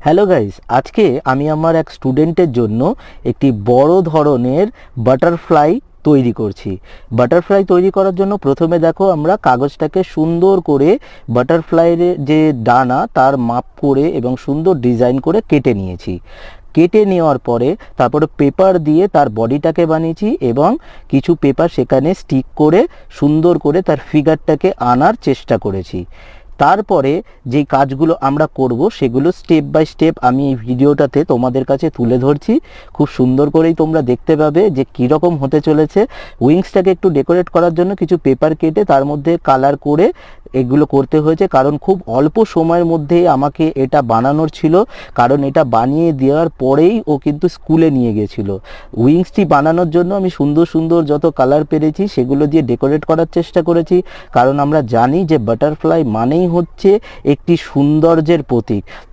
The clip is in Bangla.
হ্যালো গাইস, আজকে আমি আমার এক স্টুডেন্টের জন্য একটি বড় ধরনের বাটারফ্লাই তৈরি করছি। বাটারফ্লাই তৈরি করার জন্য প্রথমে দেখো আমরা কাগজটাকে সুন্দর করে বাটারফ্লাইয়ের যে ডানা তার মাপ করে এবং সুন্দর ডিজাইন করে কেটে নিয়েছি। কেটে নেওয়ার পরে তারপরে পেপার দিয়ে তার বডিটাকে বানিয়েছি এবং কিছু পেপার সেখানে স্টিক করে সুন্দর করে তার ফিগারটাকে আনার চেষ্টা করেছি। তারপরে যেই কাজগুলো আমরা করব সেগুলো স্টেপ বাই স্টেপ আমি এই ভিডিওটাতে তোমাদের কাছে তুলে ধরছি। খুব সুন্দর করেই তোমরা দেখতে পাবে যে কীরকম হতে চলেছে। উইংসটাকে একটু ডেকোরেট করার জন্য কিছু পেপার কেটে তার মধ্যে কালার করে এগুলো করতে হয়েছে, কারণ খুব অল্প সময়ের মধ্যেই আমাকে এটা বানানোর ছিল। কারণ এটা বানিয়ে দেওয়ার পরেই ও কিন্তু স্কুলে নিয়ে গেছিল। উইংসটি বানানোর জন্য আমি সুন্দর সুন্দর যত কালার পেরেছি সেগুলো দিয়ে ডেকোরেট করার চেষ্টা করেছি, কারণ আমরা জানি যে বাটারফ্লাই মানেই হচ্ছে একটি সৌন্দর্যের প্রতীক।